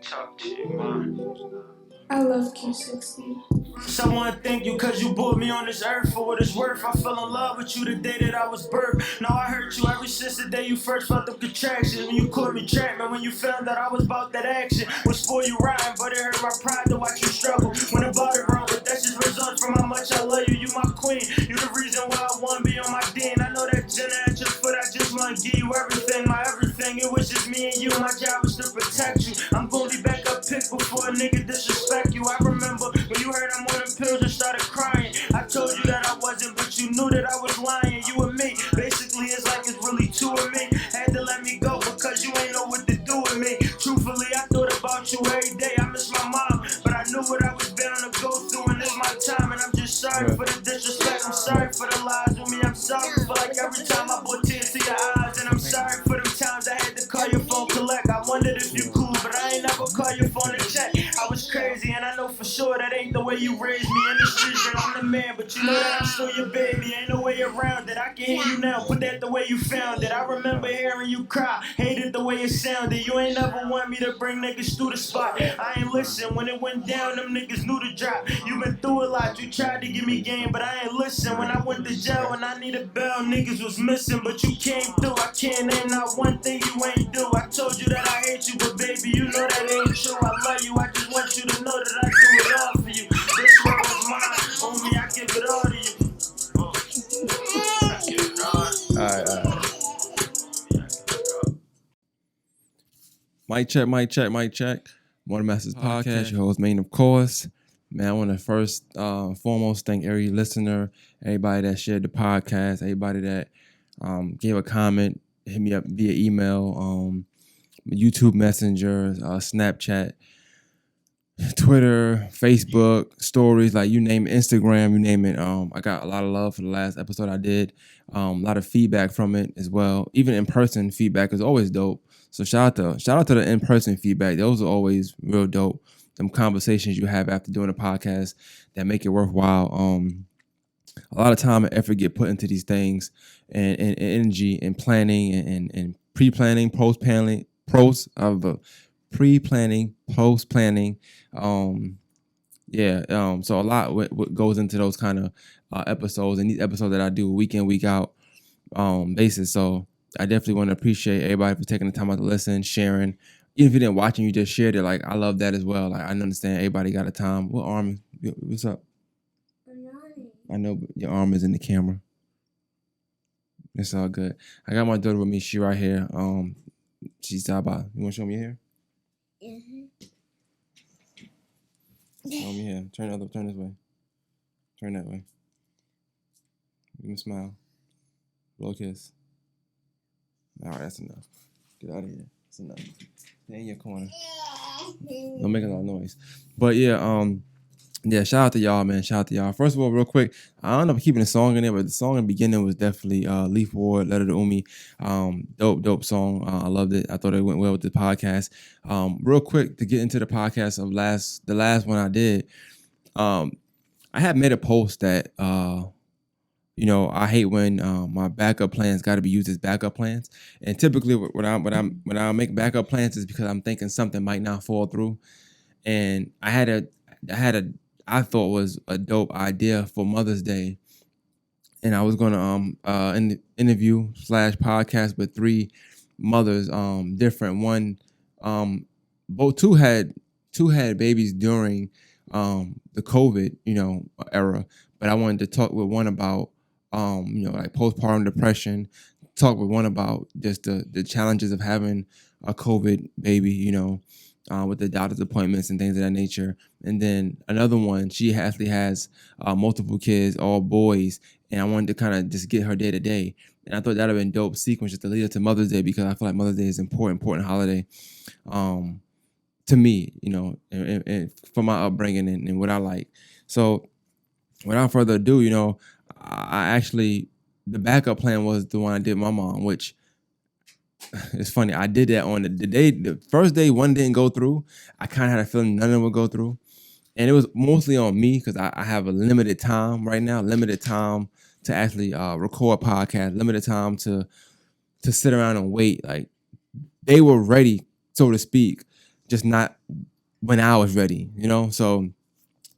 Talk to you, man. I love Q60. Someone thank you cause you brought me on this earth for what it's worth. I fell in love with you the day that I was birthed. Now I hurt you ever since the day you first felt the contractions. When you caught me trapped, man, when you found that I was about that action. Was for you riding, but it hurt my pride to watch you struggle. When about it wrong, but that's just results from how much I love you. You my queen, you the reason why I wanna be on my dean. I know that Jenna at your foot, I just wanna give you everything, my everything. It was just me and you, my job was to protect you. I'm gonna be back up pick before a nigga disrespect you. I remember when you heard I'm on them pills and started crying. I told you that I wasn't, but you knew that I was lying. You and me, basically it's like it's really two of me. Had to let me go because you ain't know what to do with me. Truthfully, I thought about you every day. I miss my mom, but I knew what I was bound to go through, and it's my time. And I'm just sorry for the disrespect. I'm sorry for the lies with me. I'm sorry for like every time I brought tears to your eyes, and I'm sorry for them times I had to call your phone collect. I wondered if you cool, but I ain't never call your phone to check. I was crazy, and I know for sure that ain't the way you raised me in the streets. And I'm the man, but you know that I'm still your baby. Ain't no way around it. I can hear you now. Put that the way you found it. I remember hearing you cry. Hated the way it sounded. You ain't never want me to bring niggas through the spot. I ain't listen. When it went down, them niggas knew to drop. You been through a lot. You tried to give me game, but I ain't listen. When I went to jail and I needed bail, niggas was missing, but you came through. I can't name not one thing you ain't do. I told you that I hate you, but baby, you know that ain't true. I love you. I just want you to know that I do it all for you. This world is mine. Homie, I give it all to you. I give it all. All right. Mic check. Morning Masters Podcast, your host, Maine, of course. Man, I want to first foremost thank every listener, everybody that shared the podcast, everybody that gave a comment, hit me up via email, YouTube Messenger, Snapchat, Twitter, Facebook, stories, like you name it, Instagram, you name it. I got a lot of love for the last episode I did. A lot of feedback from it as well. Even in-person feedback is always dope. So shout out to the in-person feedback. Those are always real dope. Them conversations you have after doing a podcast that make it worthwhile. A lot of time and effort get put into these things, and energy and planning and pre-planning, post-planning, pre-planning, post-planning. So a lot what goes into those kind of episodes, and these episodes that I do week in, week out basis. So I definitely want to appreciate everybody for taking the time out to listen, sharing. Even if you didn't watch and you just shared it, like I love that as well. Like I understand everybody got a time. What arm? What's up? I know, but your arm is in the camera. It's all good. I got my daughter with me. She right here. She's Zaba. You want to show me your hair? Show me here. Turn this way. Turn that way. Give me a smile. Blow a kiss. All right, that's enough. Get out of here. That's enough. Stay in your corner. Don't make a lot of noise. But yeah, shout out to y'all, man. Shout out to y'all. First of all, real quick, I ended up keeping the song in there, but the song in the beginning was definitely Leaf Ward, Letter to Umi. Dope song. I loved it. I thought it went well with the podcast. Real quick to get into the podcast of the last one I did. I had made a post that I hate when my backup plans got to be used as backup plans. And typically when I make backup plans is because I'm thinking something might not fall through. And I thought was a dope idea for Mother's Day. And I was going to interview / podcast with 3 mothers, different. One, two had babies during the COVID, era. But I wanted to talk with one about like postpartum depression, talk with one about just the challenges of having a COVID baby, with the doctor's appointments and things of that nature. And then another one, she actually has multiple kids, all boys, and I wanted to kind of just get her day to day. And I thought that would have been dope sequence just to lead up to Mother's Day, because I feel like Mother's Day is an important holiday to me, and for my upbringing and what I like. So without further ado, I actually, the backup plan was the one I did with my mom, which it's funny. I did that on the first day one didn't go through. I kind of had a feeling none of them would go through. And it was mostly on me because I have a limited time right now, limited time to actually record a podcast, limited time to sit around and wait. Like they were ready, so to speak, just not when I was ready, you know? So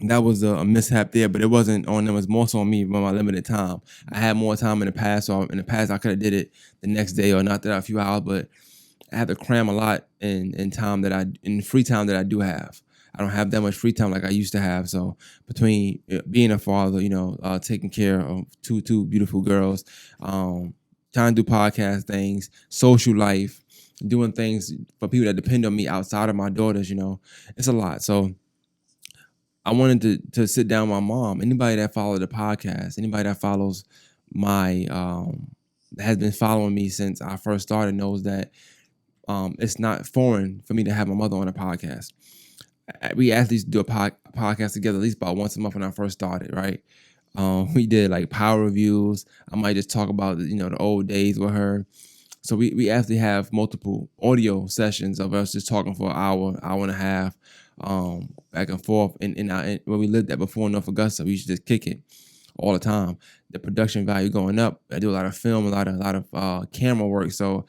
that was a mishap there, but it wasn't on them. It was more so on me with my limited time. I had more time in the past, so in the past I could have did it the next day or knocked it out a few hours, but I have to cram a lot in time in free time that I do have. I don't have that much free time like I used to have. So between being a father, taking care of two beautiful girls, trying to do podcast things, social life, doing things for people that depend on me outside of my daughters, it's a lot. So I wanted to sit down with my mom. Anybody that followed the podcast, anybody that follows my that has been following me since I first started knows that it's not foreign for me to have my mother on a podcast. We at least do a podcast together at least about once a month when I first started, right? We did like power reviews. I might just talk about the old days with her. So we actually have multiple audio sessions of us just talking for an hour and a half, back and forth. And when we lived at before in North Augusta, we used to just kick it all the time. The production value going up. I do a lot of film, a lot of camera work. So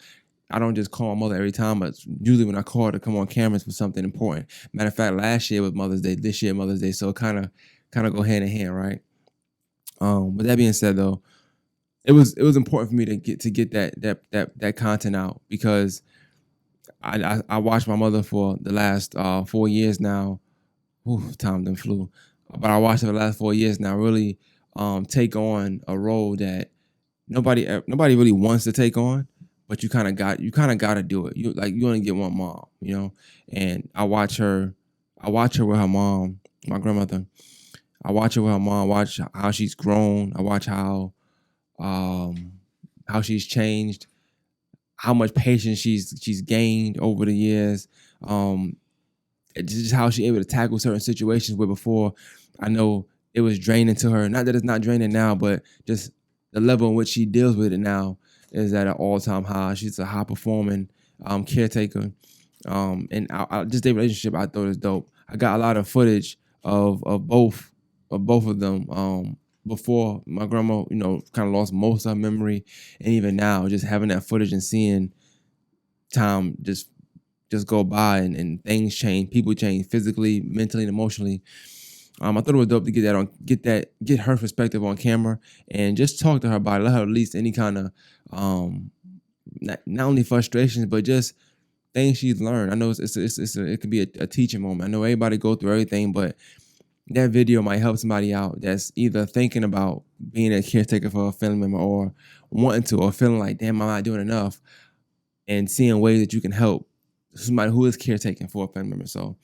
I don't just call my mother every time, but usually when I call her to come on cameras for something important. Matter of fact, last year was Mother's Day, this year Mother's Day, so kind of go hand in hand, right? With that being said, though, it was important for me to get that content out because I watched my mother for the last 4 years now. Ooh, time done flew, but I watched her for the last 4 years now. Really, take on a role that nobody really wants to take on, but you kind of got to do it. You only get one mom, And I watch her with her mom, my grandmother. I watch her with her mom. Watch how she's grown. I watch how she's changed, how much patience she's gained over the years. Just how she's able to tackle certain situations where before I know it was draining to her. Not that it's not draining now, but just the level in which she deals with it now is at an all-time high. She's a high-performing caretaker. And just their relationship I thought is dope. I got a lot of footage of both of them before my grandma, kind of lost most of her memory. And even now, just having that footage and seeing time just go by and things change, people change physically, mentally, and emotionally. I thought it was dope to get her perspective on camera and just talk to her about it, let her release any kind of not only frustrations but just things she's learned. I know it could be a teaching moment. I know everybody go through everything, but that video might help somebody out that's either thinking about being a caretaker for a family member or wanting to, or feeling like, damn, I'm not doing enough, and seeing ways that you can help somebody who is caretaking for a family member. So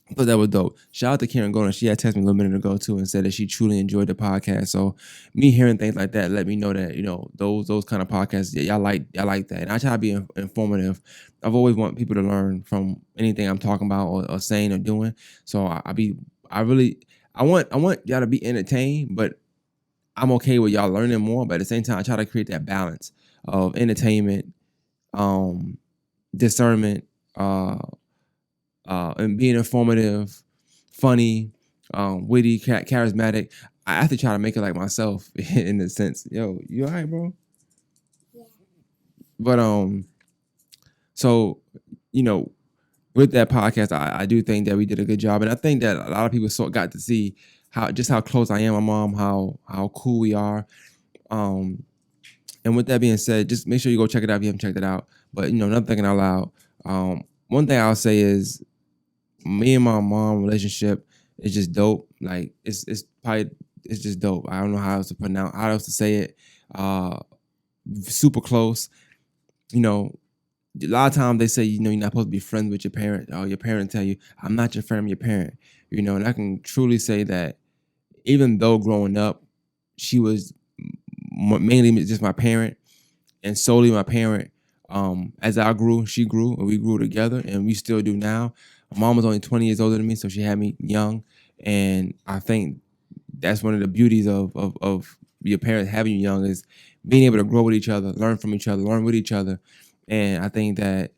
I thought that was dope. Shout out to Karen Golden. She had texted me a little minute ago too and said that she truly enjoyed the podcast. So me hearing things like that let me know that those kind of podcasts, y'all like that. And I try to be informative. I've always want people to learn from anything I'm talking about or saying or doing. So I want y'all to be entertained, but I'm okay with y'all learning more. But at the same time, I try to create that balance of entertainment, discernment, and being informative, funny, witty, charismatic. I have to try to make it like myself in the sense, yo, you all right, bro? Yeah. But so with that podcast, I do think that we did a good job, and I think that a lot of people got to see how close I am, my mom, how cool we are. And with that being said, just make sure you go check it out if you haven't checked it out. But another thinking out loud. One thing I'll say is me and my mom relationship is just dope. Like it's just dope. I don't know how else to say it. Super close. A lot of times they say, you're not supposed to be friends with your parent, or your parent tell you, I'm not your friend, I'm your parent. And I can truly say that even though growing up, she was mainly just my parent and solely my parent. As I grew, she grew, and we grew together, and we still do now. My mom was only 20 years older than me, so she had me young, and I think that's one of the beauties of your parents having you young is being able to grow with each other, learn from each other, learn with each other, and I think that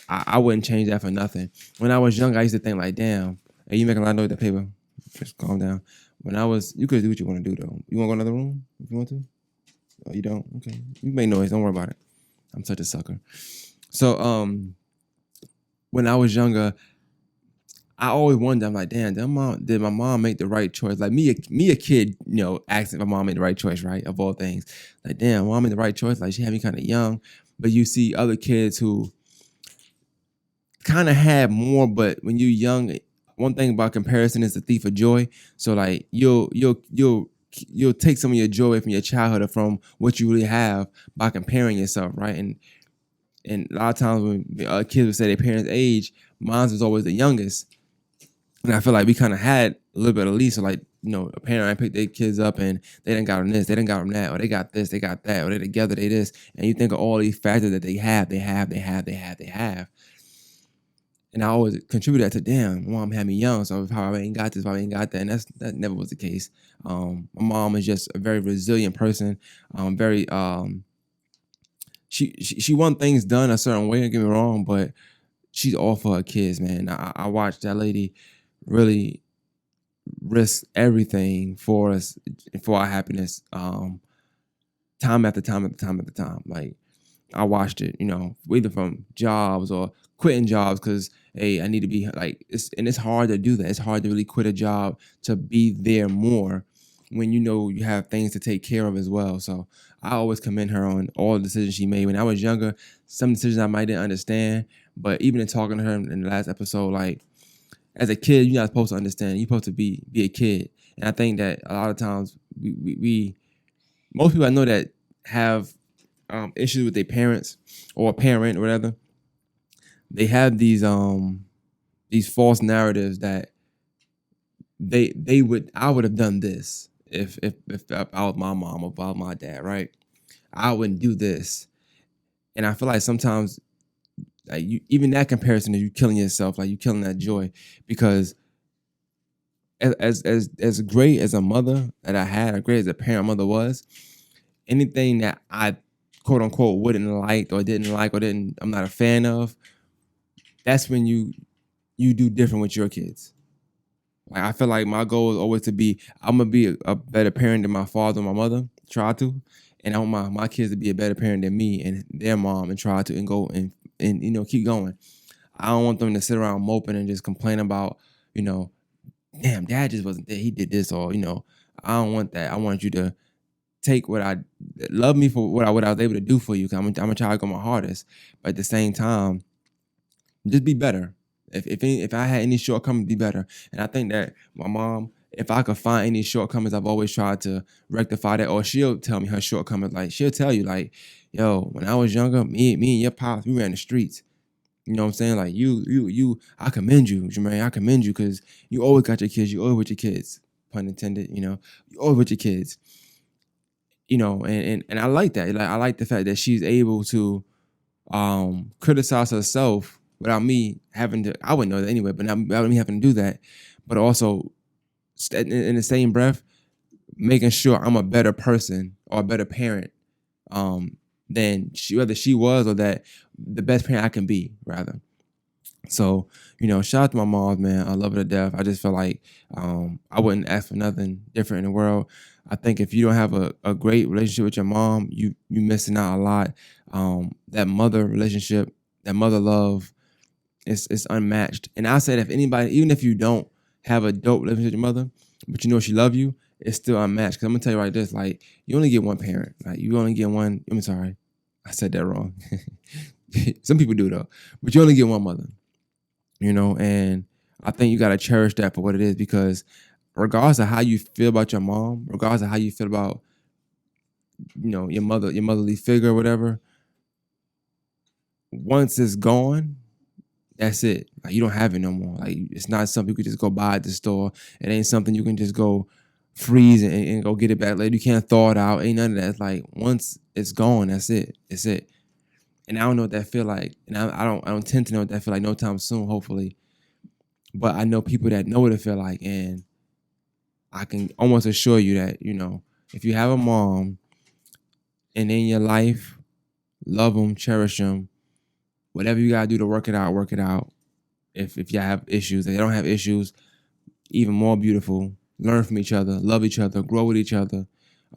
I wouldn't change that for nothing. When I was young, I used to think like, damn, hey, you making a lot of noise with that paper. Just calm down. You could do what you want to do though. You want to go in another room if you want to? Oh, you don't? Okay. You make noise. Don't worry about it. I'm such a sucker. So when I was younger, I always wondered, I'm like, damn, did my mom make the right choice? Like me a kid, asking if my mom made the right choice, right? Of all things. Like, damn, mom made the right choice. Like she had me kind of young. But you see other kids who kind of had more, but when you're young, one thing about comparison is the thief of joy. So like you'll take some of your joy from your childhood or from what you really have by comparing yourself, right? And a lot of times when kids would say their parents' age, mine was always the youngest. And I feel like we kind of had a little bit of least. So like, a parent picked their kids up and they didn't got them this, they didn't got them that, or they got this, they got that, or they together, they this. And you think of all these factors that they have. And I always contribute that to, damn, mom had me young, so if I ain't got this, if I ain't got that. And that never was the case. My mom is just a very resilient person. Very she want things done a certain way, don't get me wrong, but she's all for her kids, man. I watched that lady really risk everything for us, for our happiness, time after time after time after time. Like I watched it, either from jobs or quitting jobs because, hey, I need to be like, it's hard to do that. It's hard to really quit a job to be there more when you have things to take care of as well. So I always commend her on all the decisions she made. When I was younger, some decisions I might didn't understand, but even in talking to her in the last episode, like as a kid, you're not supposed to understand. You're supposed to be a kid. And I think that a lot of times we most people I know that have issues with their parents or a parent or whatever, they have these false narratives that I would have done this if I was my mom or if I was my dad, right? I wouldn't do this. And I feel like sometimes like even that comparison is you killing yourself, like you killing that joy, because as great as a mother that I had, as great as a parent mother was, anything that I quote unquote wouldn't like or didn't like or I'm not a fan of, that's when you do different with your kids. Like I feel like my goal is always to be, I'm gonna be a better parent than my father and my mother, try to, and I want my kids to be a better parent than me and their mom and try to and go and keep going. I don't want them to sit around moping and just complain about, damn, dad just wasn't there. He did this, or I don't want that. I want you to take love me for what I was able to do for you. Cause I'm gonna try to go my hardest, but at the same time, just be better. If I had any shortcomings, be better. And I think that my mom, if I could find any shortcomings, I've always tried to rectify that. Or she'll tell me her shortcomings. Like she'll tell you, like, yo, when I was younger, me and your pops, we ran the streets. You know what I'm saying? Like you, I commend you, Jermaine. I commend you because you always got your kids. You always with your kids. Pun intended. You always with your kids. And I like that. Like I like the fact that she's able to criticize herself without me having to. I wouldn't know that anyway, but not without me having to do that. But also, in the same breath, making sure I'm a better person or a better parent than whether she was or that the best parent I can be, rather. So, shout out to my moms, man. I love her to death. I just feel like I wouldn't ask for nothing different in the world. I think if you don't have a great relationship with your mom, you missing out a lot. That mother relationship, that mother love, it's unmatched. And I said, if anybody, even if you don't have a dope relationship with your mother, but she love you, it's still unmatched. Cause I'm gonna tell you right this, like you only get one parent. Like you only get one. I'm sorry, I said that wrong. Some people do though, but you only get one mother. And I think you gotta cherish that for what it is, because regardless of how you feel about your mom, regardless of how you feel about your motherly figure or whatever, once it's gone, that's it. Like you don't have it no more. Like it's not something you could just go buy at the store. It ain't something you can just go freeze and go get it back later. You can't thaw it out. Ain't none of that. It's like once it's gone, that's it. It's it. And I don't know what that feel like. And I don't tend to know what that feel like no time soon, hopefully. But I know people that know what it feel like. And I can almost assure you that, if you have a mom and in your life, love them, cherish them, whatever you gotta do to work it out, work it out. If y'all have issues, if they don't have issues, even more beautiful. Learn from each other, love each other, grow with each other,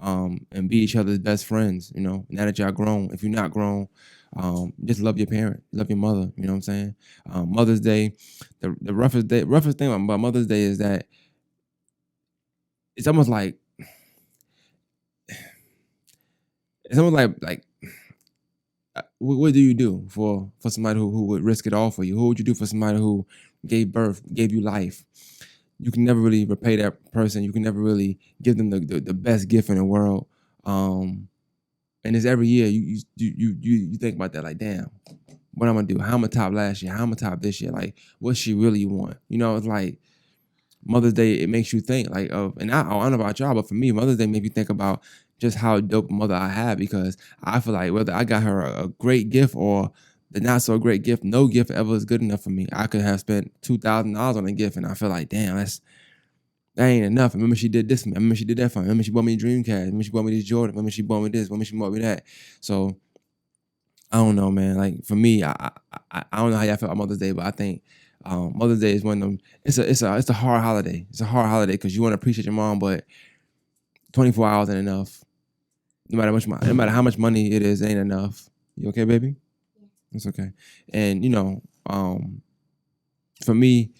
and be each other's best friends. Now that y'all grown, if you're not grown, Just love your parent, love your mother. You know what I'm saying? Mother's Day, the roughest thing about Mother's Day is that it's almost like what do you do for somebody who would risk it all for you? Who would you do for somebody who gave birth, gave you life? You can never really repay that person. You can never really give them the best gift in the world. And it's every year you think about that, like, damn, what I'm gonna do? How I'm gonna top last year? How I'm gonna top this year? Like, what she really want? You know, it's like Mother's Day. It makes you think like of, and I don't know about y'all, but for me, Mother's Day made me think about just how dope a mother I have, because I feel like whether I got her a great gift or the not so great gift, no gift ever is good enough for me. I could have spent $2,000 on a gift, and I feel like, damn, that ain't enough. Remember she did this for me. Remember she did that for me. Remember she bought me a Dreamcast. Remember she bought me this Jordan. Remember she bought me this. Remember she bought me that. So I don't know, man. Like for me, I don't know how y'all feel about Mother's Day, but I think Mother's Day is one of them. It's a hard holiday. It's a hard holiday because you want to appreciate your mom, but 24 hours ain't enough. No matter how much money it is, it ain't enough. You okay, baby? It's okay. And for me,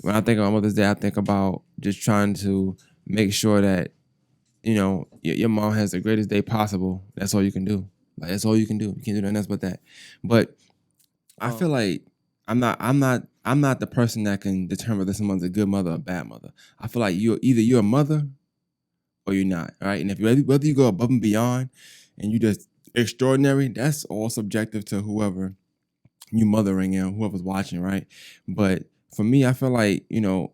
when I think about Mother's Day, I think about just trying to make sure that your mom has the greatest day possible. That's all you can do. Like that's all you can do. You can't do nothing else but that. But I feel like I'm not the person that can determine whether someone's a good mother or a bad mother. I feel like you're a mother or you're not. All right. And if whether you go above and beyond and you just extraordinary, that's all subjective to whoever you mothering and whoever's watching, right? But for me, I feel like,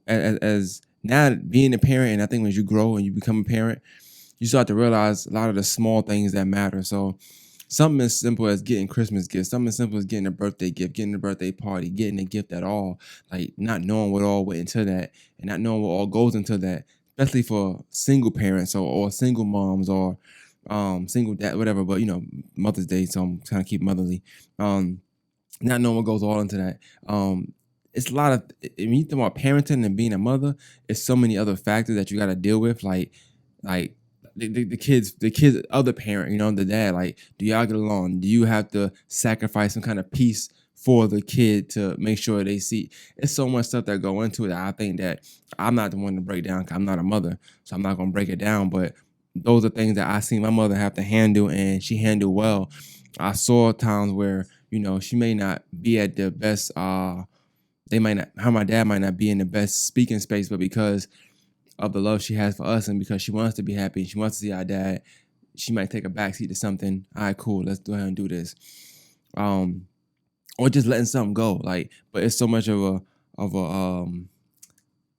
as now being a parent, and I think when you grow and you become a parent, you start to realize a lot of the small things that matter. So something as simple as getting Christmas gifts, something as simple as getting a birthday gift, getting a birthday party, getting a gift at all, like not knowing what all went into that and not knowing what all goes into that, especially for single parents or single moms or single dad, whatever. But Mother's Day, so I'm trying to keep motherly. Not knowing what goes all into that. It's a lot of, when you think about parenting and being a mother, it's so many other factors that you got to deal with, like the kids other parent, the dad. Like, do y'all get along? Do you have to sacrifice some kind of peace for the kid to make sure they see? It's so much stuff that go into it. I think that I'm not the one to break down, 'cause I'm not a mother, so I'm not gonna break it down. But those are things that I see my mother have to handle, and she handled well. I saw times where she may not be at the best. They might not. Her, my dad might not be in the best speaking space, but because of the love she has for us and because she wants to be happy, she wants to see our dad, she might take a backseat to something. All right, cool, let's go ahead and do this. Or just letting something go. Like, but it's so much of a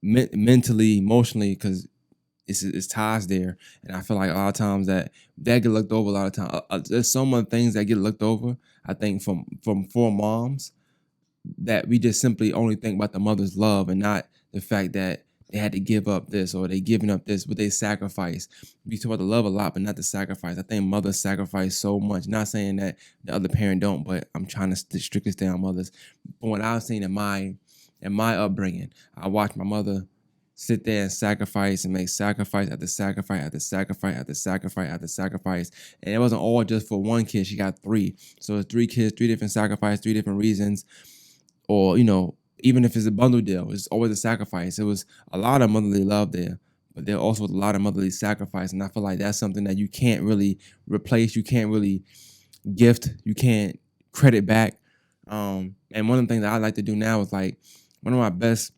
mentally, emotionally, because it's ties there, and I feel like a lot of times that get looked over. A lot of times, there's so many things that get looked over. I think from four moms, that we just simply only think about the mother's love and not the fact that they had to give up this or they giving up this, but they sacrifice. We talk about the love a lot, but not the sacrifice. I think mothers sacrifice so much. Not saying that the other parent don't, but I'm trying to strictly stay on mothers. But what I've seen in my upbringing, I watched my mother sit there and sacrifice and make sacrifice after sacrifice after sacrifice after sacrifice after sacrifice. And it wasn't all just for one kid. She got three. So it's three kids, three different sacrifices, three different reasons. Or, even if it's a bundle deal, it's always a sacrifice. It was a lot of motherly love there, but there also was a lot of motherly sacrifice. And I feel like that's something that you can't really replace. You can't really gift. You can't credit back. And one of the things that I like to do now is like one of my best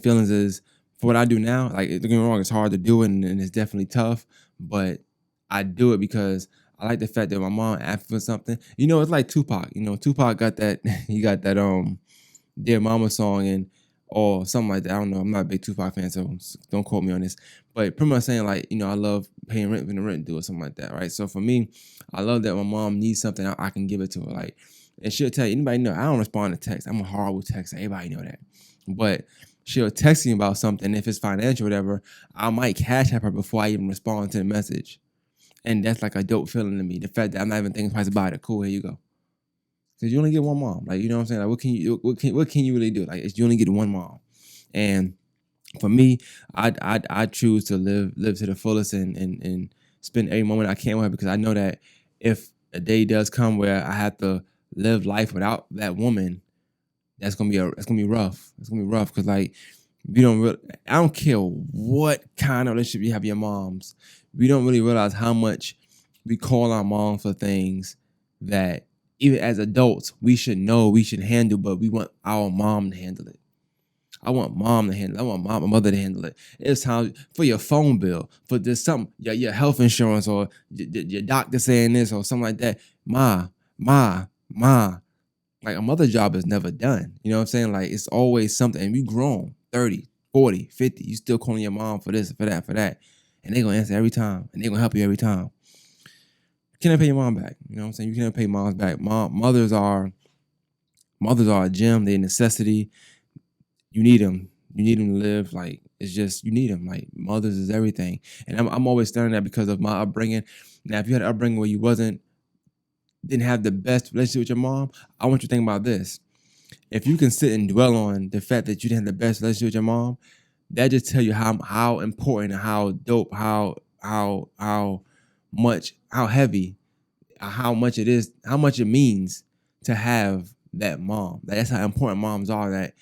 feelings is for what I do now. Like, don't get me wrong, it's hard to do it and it's definitely tough, but I do it because I like the fact that my mom asked for something. It's like Tupac. Tupac got that. He got that Dear Mama song or something like that. I don't know. I'm not a big Tupac fan, so don't quote me on this. But pretty much saying like, I love paying rent when the rent due or something like that, right? So for me, I love that my mom needs something, I can give it to her. Like, and she'll tell you, anybody know, I don't respond to text. I'm a horrible texter. Everybody know that. But she'll text me about something. If it's financial or whatever, I might cash app her before I even respond to the message. And that's like a dope feeling to me. The fact that I'm not even thinking twice about it. Cool, here you go. Because you only get one mom. Like, you know what I'm saying? Like, what can you really do? Like, you only get one mom. And for me, I choose to live to the fullest and spend every moment I can with her, because I know that if a day does come where I have to live life without that woman, that's gonna be rough. It's gonna be rough because like we don't really, I don't care what kind of relationship you have with your moms. We don't really realize how much we call our moms for things that even as adults we should know we should handle, but we want our mom to handle it. I want mom to handle it. I want mom and mother to handle it. It's time for your phone bill, for this something, your health insurance, or your doctor saying this or something like that. Ma. Like a mother job is never done. You know what I'm saying? Like it's always something. And you grown 30, 40, 50. You still calling your mom for this, for that, for that. And they're gonna answer every time. And they're gonna help you every time. You can't pay your mom back. You know what I'm saying? You can't pay moms back. Mothers are a gem, they're a necessity. You need them. You need them to live. Like it's just you need them. Like mothers is everything. And I'm always studying that because of my upbringing. Now, if you had an upbringing where you didn't have the best relationship with your mom, I want you to think about this. If you can sit and dwell on the fact that you didn't have the best relationship with your mom, that just tell you how important and how dope, how much, how heavy, how much it is, how much it means to have that mom. That's how important moms are. That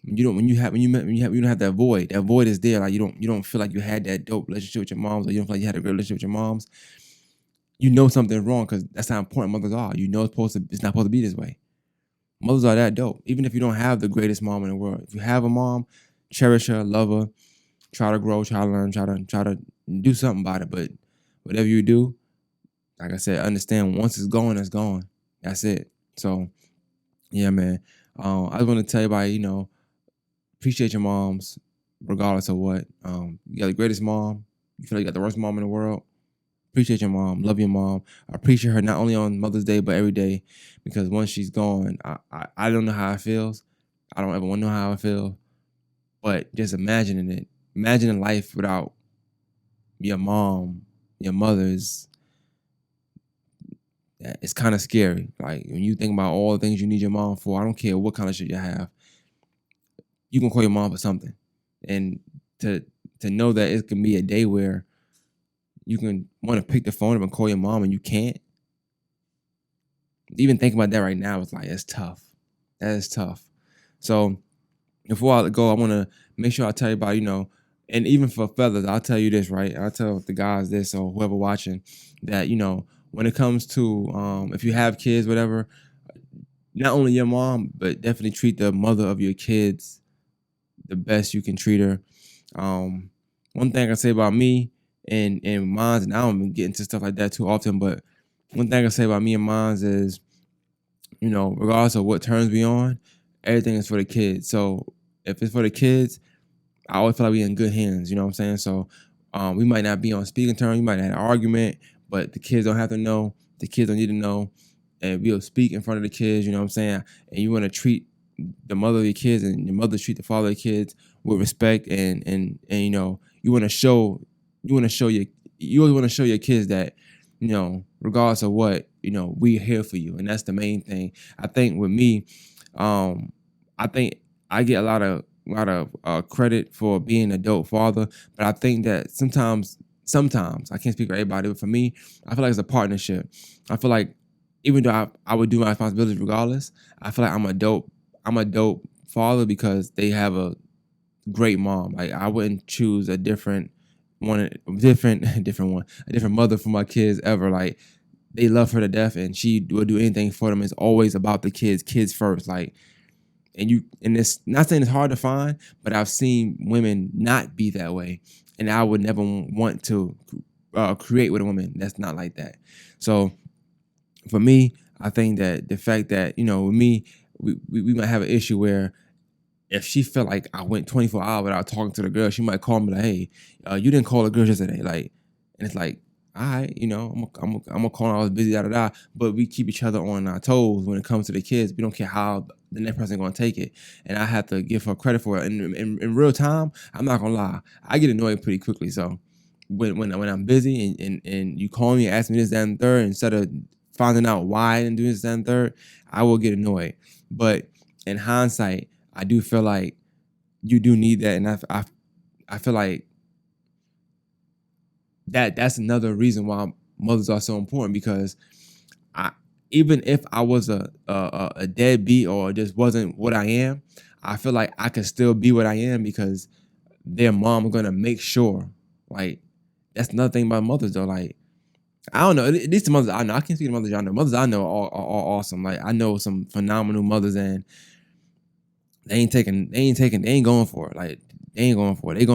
you don't when you don't have that void. That void is there. Like you don't feel like you had that dope relationship with your moms, or you don't feel like you had a great relationship with your moms. You know something's wrong because that's how important mothers are. You know it's not supposed to be this way. Mothers are that dope. Even if you don't have the greatest mom in the world, if you have a mom, cherish her, love her, try to grow, try to learn, try to do something about it. But whatever you do, like I said, understand once it's gone, it's gone. That's it. So yeah, man. I just want to tell everybody, appreciate your moms, regardless of what. You got the greatest mom. You feel like you got the worst mom in the world. Appreciate your mom. Love your mom. I appreciate her not only on Mother's Day, but every day. Because once she's gone, I don't know how it feels. I don't ever want to know how I feel. But just imagining it. Imagining life without your mom, your mother's. It's kind of scary. Like when you think about all the things you need your mom for, I don't care what kind of shit you have. You can call your mom for something. And to know that it can be a day where you can want to pick the phone up and call your mom and you can't. Even thinking about that right now, it's like, it's tough. That is tough. So before I go, I want to make sure I tell you about, and even for fellas, I'll tell you this, right? I'll tell the guys this or whoever watching that, when it comes to, if you have kids, whatever, not only your mom, but definitely treat the mother of your kids the best you can treat her. One thing I can say about me and mines, and I don't even get into stuff like that too often, but one thing I can say about me and mines is, regardless of what terms we on, everything is for the kids. So if it's for the kids, I always feel like we're in good hands. You know what I'm saying? So we might not be on speaking terms, we might have an argument, but the kids don't have to know. The kids don't need to know. And we'll speak in front of the kids, you know what I'm saying? And you want to treat the mother of your kids and your mother treat the father of your kids with respect and you want to show you always want to show your kids that regardless of what we're here for you, and that's the main thing. I think with me, I think I get a lot of credit for being a dope father, but I think that sometimes I can't speak for everybody, but for me, I feel like it's a partnership. I feel like even though I would do my responsibilities regardless, I feel like I'm a dope father because they have a great mom. Like I wouldn't choose a different mother for my kids ever. Like they love her to death and she would do anything for them. It's always about the kids first. Like, and it's not saying it's hard to find, but I've seen women not be that way. And I would never want to create with a woman that's not like that. So for me, I think that the fact that, with me, we might have an issue where if she felt like I went 24 hours without talking to the girl, she might call me like, hey, you didn't call the girl yesterday. Like, and it's like, all right, I'm gonna call her, I was busy, da. But we keep each other on our toes when it comes to the kids. We don't care how the next person gonna take it. And I have to give her credit for it. And in real time, I'm not gonna lie, I get annoyed pretty quickly. So when I'm busy and you call me and ask me this, that, and third, instead of finding out why I didn't do this, that, and third, I will get annoyed. But in hindsight, I do feel like you do need that, and I feel like that's another reason why mothers are so important, because even if I was a deadbeat or just wasn't what I am, I feel like I could still be what I am because their mom are gonna make sure. Like, that's another thing about mothers though. Like, I don't know. At least the mothers I know. I can't see the mothers y'all know. Mothers I know are awesome. Like, I know some phenomenal mothers, and they ain't going for it. Like, they ain't going for it.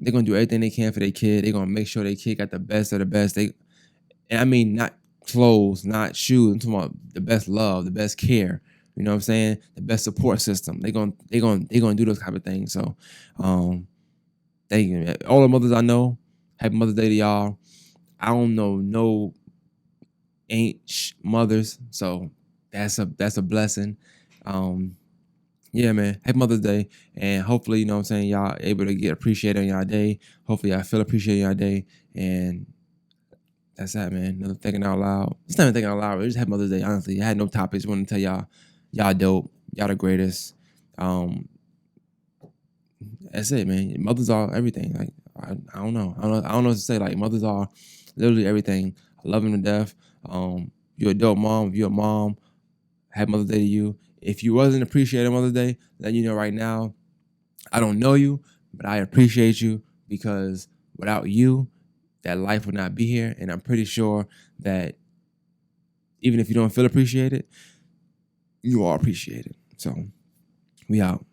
They're gonna do everything they can for their kid. They're gonna make sure their kid got the best of the best. And I mean, not clothes, not shoes. I'm talking about the best love, the best care. You know what I'm saying? The best support system. They gonna do those type of things. So, thank you. All the mothers I know, happy Mother's Day to y'all. I don't know no mothers, so that's a blessing. Yeah, man. Happy Mother's Day, and hopefully, you know what I'm saying, y'all able to get appreciated on y'all day. Hopefully, I feel appreciated on y'all day, and that's that, man. Another thinking out loud. It's not even thinking out loud. We just had Mother's Day. Honestly, I had no topics. Want to tell y'all dope. Y'all the greatest. That's it, man. Mothers are everything. Like, I don't know. I don't know what to say. Like, mothers are literally everything. I love them to death. You're a dope mom. If you're a mom, happy Mother's Day to you. If you wasn't appreciating Mother's Day, let you know right now, I don't know you, but I appreciate you, because without you, that life would not be here. And I'm pretty sure that even if you don't feel appreciated, you are appreciated. So, we out.